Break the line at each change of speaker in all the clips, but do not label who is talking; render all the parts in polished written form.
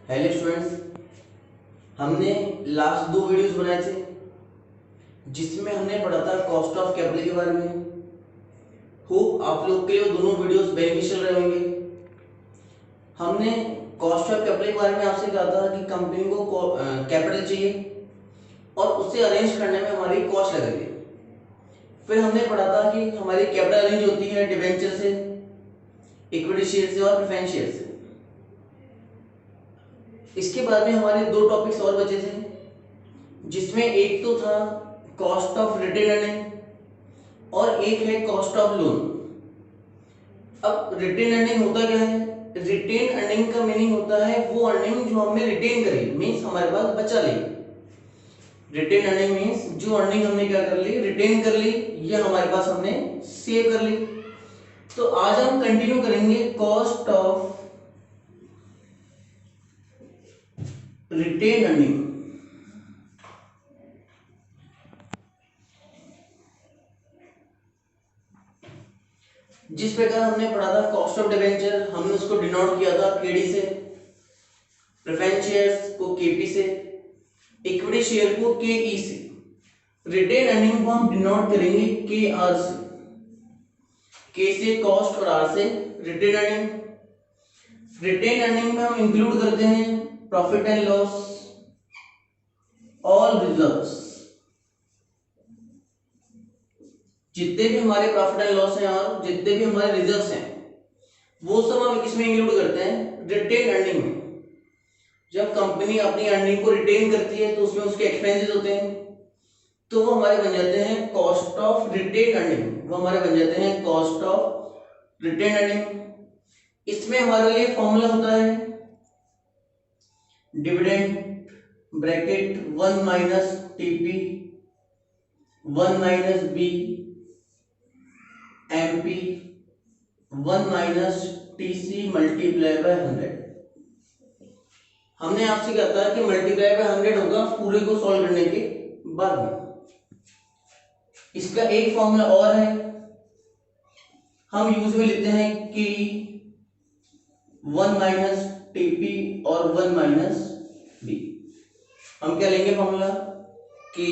Hello students, हमने last दो videos बनाए थे जिसमें हमने पढ़ा था कॉस्ट ऑफ कैपिटल के बारे में। होप आप लोग के लिए वो दोनों वीडियोस बेनिफिशियल रहेंगे। हमने कॉस्ट ऑफ कैपिटल के बारे में आपसे कहा था कि कंपनी को कैपिटल चाहिए और उसे अरेंज करने में हमारी कॉस्ट लगेगी। फिर हमने पढ़ा था कि हमारी कैपिटल अरेंज होती है डिबेंचर से, इक्विटी शेयर से और प्रेफरेंस शेयर से। इसके बाद में हमारे दो टॉपिक्स और बचे थे जिसमें एक तो था कॉस्ट ऑफ रिटेन अर्निंग और एक है कॉस्ट ऑफ लोन। अब रिटेन अर्निंग होता क्या है? रिटेन अर्निंग का मीनिंग होता है वो अर्निंग जो हमने रिटेन करी, मींस हमारे पास बचा ली। रिटेन अर्निंग मींस जो अर्निंग हमने क्या कर ली, रिटेन कर ली, या हमारे पास हमने सेव कर ली। तो आज हम कंटिन्यू करेंगे कॉस्ट ऑफ रिटेन अर्निंग। जिस प्रकार हमने पढ़ा था कॉस्ट ऑफ डिबेंचर, हमने उसको डिनोट किया था केडी से, प्रेफरेंस शेयर्स को केपी से, इक्विटी शेयर को केई से। रिटेन अर्निंग को हम डिनोट करेंगे के आर से। के से कॉस्ट और आर से रिटेन अर्निंग। रिटेन अर्निंग में हम इंक्लूड करते हैं profit and loss, all reserves, जितने भी हमारे प्रॉफिट एंड लॉस हैं और जितने भी हमारे रिजर्व्स हैं वो सब हम किसमें इंक्लूड करते हैं? रिटेन अर्निंग में। जब कंपनी अपनी अर्निंग को रिटेन करती है तो उसमें उसके एक्सपेंसेस होते हैं, तो वो हमारे बन जाते हैं कॉस्ट ऑफ रिटेन अर्निंग। वो हमारे बन जाते हैं कॉस्ट ऑफ रिटेन अर्निंग। इसमें हमारे लिए फॉर्मूला होता है dividend bracket 1 minus TP 1 minus B MP 1 minus TC multiply by 100। हमने आपसे कहा था कि मल्टीप्लाई बाय 100 होगा पूरे को सॉल्व करने के बाद में। इसका एक फॉर्मूला और है, हम यूज में लेते हैं कि 1 माइनस टीपी और 1 माइनस बी। हम क्या लेंगे फॉर्मूला कि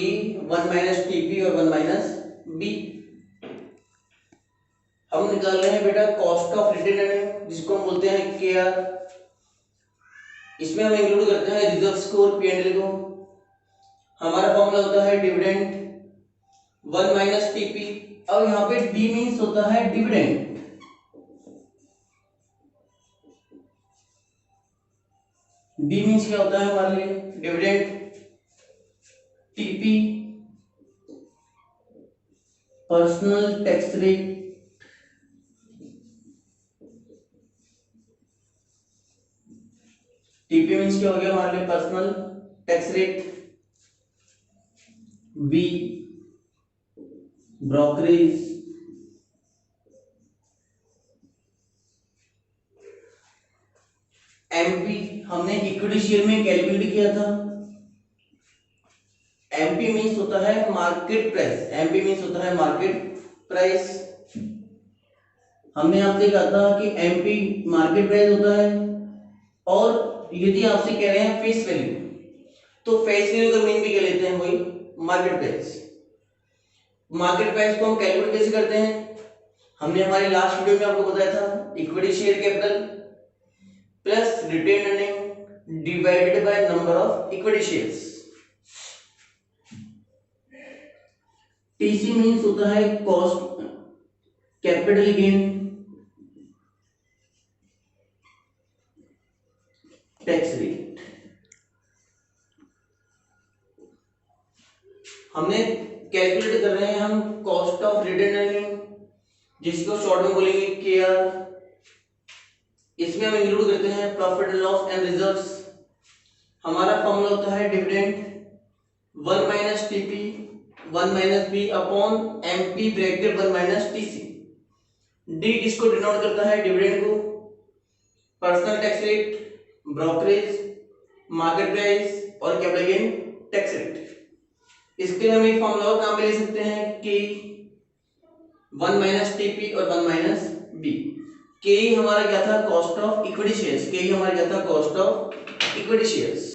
1 माइनस टीपी और 1 माइनस बी। हम निकाल रहे हैं बेटा कॉस्ट ऑफ रिटेन अर्निंग, जिसको हम बोलते हैं के आर। इसमें हम इंक्लूड करते हैं रिजर्व्स को और पी&एल को। हमारा फॉर्मूला होता है डिविडेंड 1 माइनस टीपी। अब यहाँ पे डी मींस होता है डिविडेंड। डी मींस क्या होता है हमारे लिए? Dividend. TP personal tax rate. TP means क्या हो गया हमारे लिए? Personal tax rate. B brokerage. MP हमने इक्विटी शेयर में कैलकुलेट किया था। एमपी मींस होता है मार्केट प्राइस। एमपी मींस होता है मार्केट प्राइस। हमने आपसे कहा था कि एमपी मार्केट प्राइस होता है, और यदि आपसे कह रहे हैं फेस वैल्यू, तो फेस वैल्यू का मीन भी क्या लेते हैं? वही मार्केट प्राइस। मार्केट प्राइस को हम कैलकुलेट कैसे करते हैं? हमने हमारे लास्ट वीडियो में आपको बताया था equity share capital plus retain earning divided by number of equity shares. TC means होता है cost capital gain tax rate. हमने कैलकुलेट कर रहे हैं हम कॉस्ट ऑफ रिटेन अर्निंग, जिसको शॉर्ट में बोलेंगे के आर। इसमें हम इंक्लूड करते हैं profit and loss and reserves. हमारा फॉर्मूला होता है dividend 1 minus TP 1 minus B upon MP bracket 1 minus TC. D इसको डिनोट करता है डिविडेंड को, personal tax rate, brokerage, market price और कैपिटल गेन टैक्स रेट। इसके लिए हम एक फॉर्मूला और काम में ले सकते हैं कि 1 माइनस टीपी और 1 माइनस बी। के हमारा क्या था? Cost of equity shares. के हमारा क्या था? Cost of equity shares.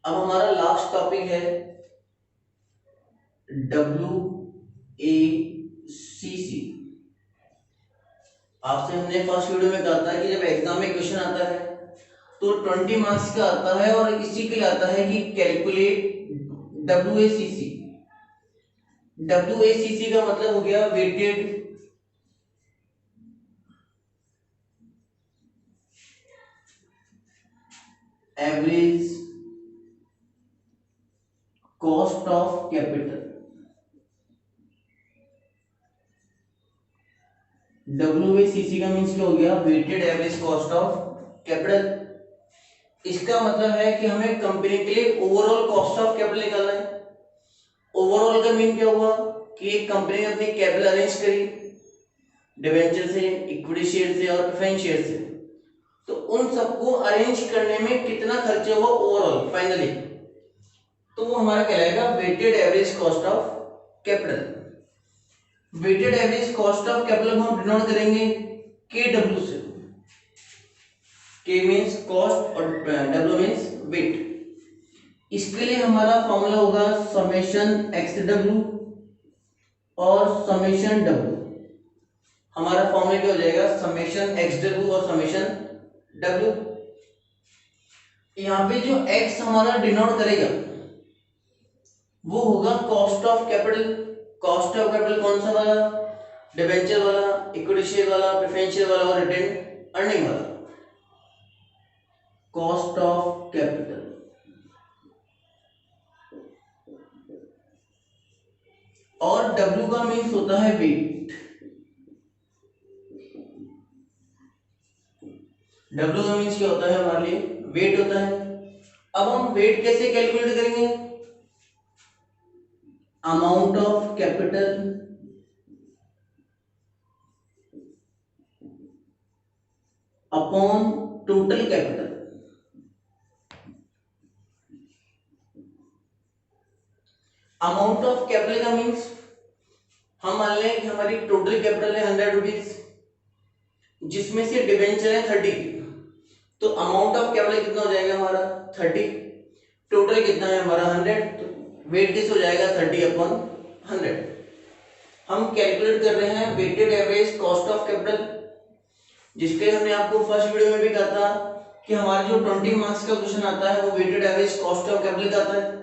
अब हमारा लास्ट टॉपिक है WACC। आपसे हमने फर्स्ट वीडियो में कहा था कि जब एग्जाम में क्वेश्चन आता है तो 20 मार्क्स का आता है और इसी के लिए आता है कि कैलकुलेट WACC। WACC का मतलब हो गया weighted average cost of capital. WACC का मीन्स क्या हो गया? Weighted average cost of capital. इसका मतलब है कि हमें कंपनी के लिए ओवरऑल कॉस्ट ऑफ कैपिटल निकालना है। ओवरऑल का मीन क्या हुआ कि एक कंपनी ने अपनी कैपिटल अरेंज करी डिवेंचर से, इक्विटी शेयर से और प्रेफरेंस शेयर से, तो उन सबको अरेंज करने में कितना खर्चा हुआ ओवरऑल फाइनली, तो वो हमारा कहलाएगा weighted average cost of capital. Weighted average cost of capital हम डिनोट करेंगे KW से। K मींस कॉस्ट और W मींस वेट। इसके लिए हमारा फॉर्मूला होगा समेशन XW और समेशन W। हमारा फॉर्मूला क्या हो जाएगा? समेशन XW और समेशन W। यहाँ पे जो X हमारा डिनोट करेगा वो होगा cost of capital. Cost of capital कौन सा वाला? डिबेंचर वाला, इक्विटी शेयर वाला, प्रेफरेंस शेयर वाला और रिटेन अर्निंग वाला। Cost of capital. और W का मीन्स होता है वेट। W का मीन्स क्या होता है? हमारे लिए वेट होता है। अब हम वेट कैसे कैलकुलेट करेंगे? Amount of capital upon total capital. Amount of capital का मीन्स हम मान लें कि हमारी टोटल कैपिटल है 100 रुपीज, जिसमें से डिवेंचर है 30, तो अमाउंट ऑफ कैपिटल कितना हो जाएगा हमारा? 30। टोटल कितना है हमारा? 100, तो वेट किस हो जाएगा? 30 अपॉन 100। हम कैलकुलेट कर रहे हैं weighted average cost of capital, जिसके हमने आपको फर्स्ट वीडियो में भी कहा था कि हमारे जो 20 मार्क्स का क्वेश्चन आता है वो weighted average cost of capital का आता है,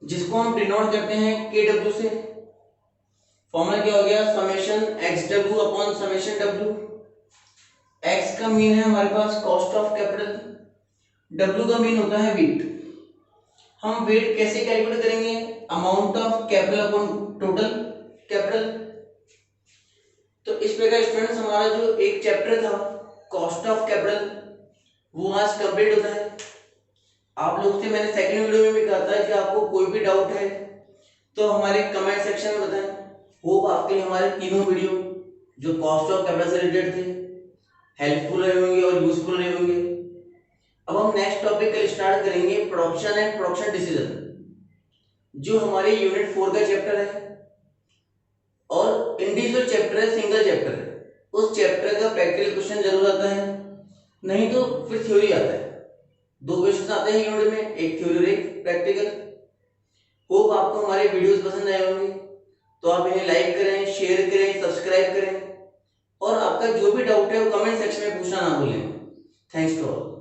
जिसको हम डिनोट करते हैं KW से। फॉर्मूला क्या हो गया? Summation XW upon summation W। X का मीन है हमारे पास कॉस्ट ऑफ कैपिटल, W का मीन होता है वेट। हम वेट कैसे कैलकुलेट करेंगे? Amount of capital upon total capital. तो इस प्रकार स्टूडेंट्स हमारा जो एक चैप्टर था कॉस्ट ऑफ कैपिटल वो आज कंप्लीट होता है। आप लोग से मैंने सेकंड वीडियो में भी कहा था कि आपको कोई भी डाउट है तो हमारे कमेंट सेक्शन में बताएं। होप आपके लिए हमारे तीनों वीडियो जो कॉस्ट ऑफ कैपिटल से रिलेटेड थे हेल्पफुल रहे होंगे और यूजफुल रहे होंगे। अब हम नेक्स्ट टॉपिक कल स्टार्ट करेंगे प्रोडक्शन एंड प्रोडक्शन डिसीजन, जो हमारे यूनिट 4 का चैप्टर है और इंडिविजुअल चैप्टर है, सिंगल चैप्टर है। उस चैप्टर का प्रैक्टिकल क्वेश्चन जरूर आता है, नहीं तो फिर थ्योरी आता है। 2 क्वेश्चन आते हैं यूनिट में, एक थ्योरी और एक प्रैक्टिकल। होप आपको हमारे वीडियोस पसंद आए होंगे, तो आप इन्हें लाइक करें, शेयर करें, सब्सक्राइब करें और आपका जो भी डाउट है वो कमेंट सेक्शन में पूछना ना भूलें। Thanks to all.